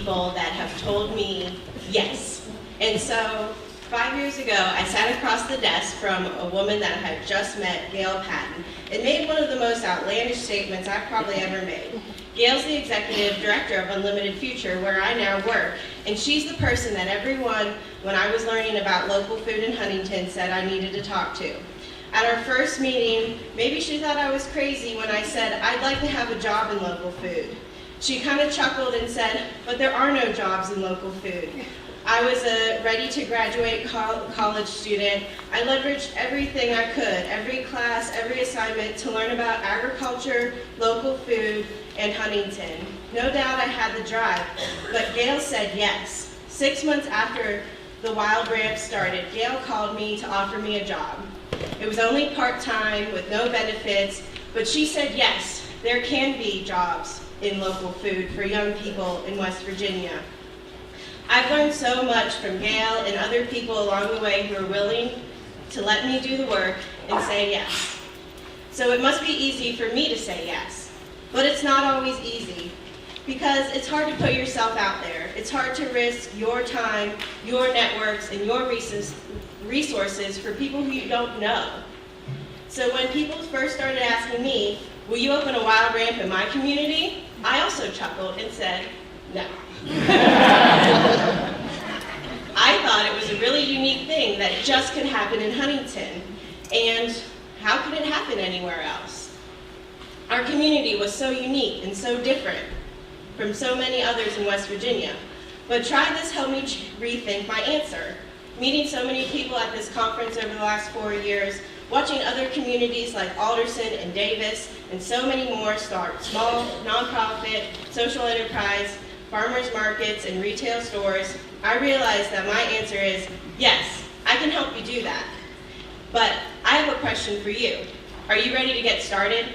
people that have told me yes. And so 5 years ago, I sat across the desk from a woman that I had just met, Gail Patton, and made one of the most outlandish statements I've probably ever made. Gail's the executive director of Unlimited Future, where I now work, and she's the person that everyone, when I was learning about local food in Huntington, said I needed to talk to. At our first meeting, maybe she thought I was crazy when I said I'd like to have a job in local food. She kind of chuckled and said, but there are no jobs in local food. I was a ready-to-graduate college student. I leveraged everything I could, every class, every assignment, to learn about agriculture, local food, and Huntington. No doubt I had the drive, but Gail said yes. 6 months after the Wild Ramp started, Gail called me to offer me a job. It was only part-time with no benefits, but she said yes, there can be jobs in local food for young people in West Virginia. I've learned so much from Gail and other people along the way who are willing to let me do the work and say yes. So it must be easy for me to say yes, but it's not always easy because it's hard to put yourself out there. It's hard to risk your time, your networks, and your resources for people who you don't know. So when people first started asking me, will you open a Wild Ramp in my community? I also chuckled and said, no. I thought it was a really unique thing that just could happen in Huntington, and how could it happen anywhere else? Our community was so unique and so different from so many others in West Virginia, but Try This helped me rethink my answer. Meeting so many people at this conference over the last 4 years, watching other communities like Alderson and Davis and so many more start small, nonprofit, social enterprise, farmers markets, and retail stores, I realized that my answer is, yes, I can help you do that. But I have a question for you. Are you ready to get started?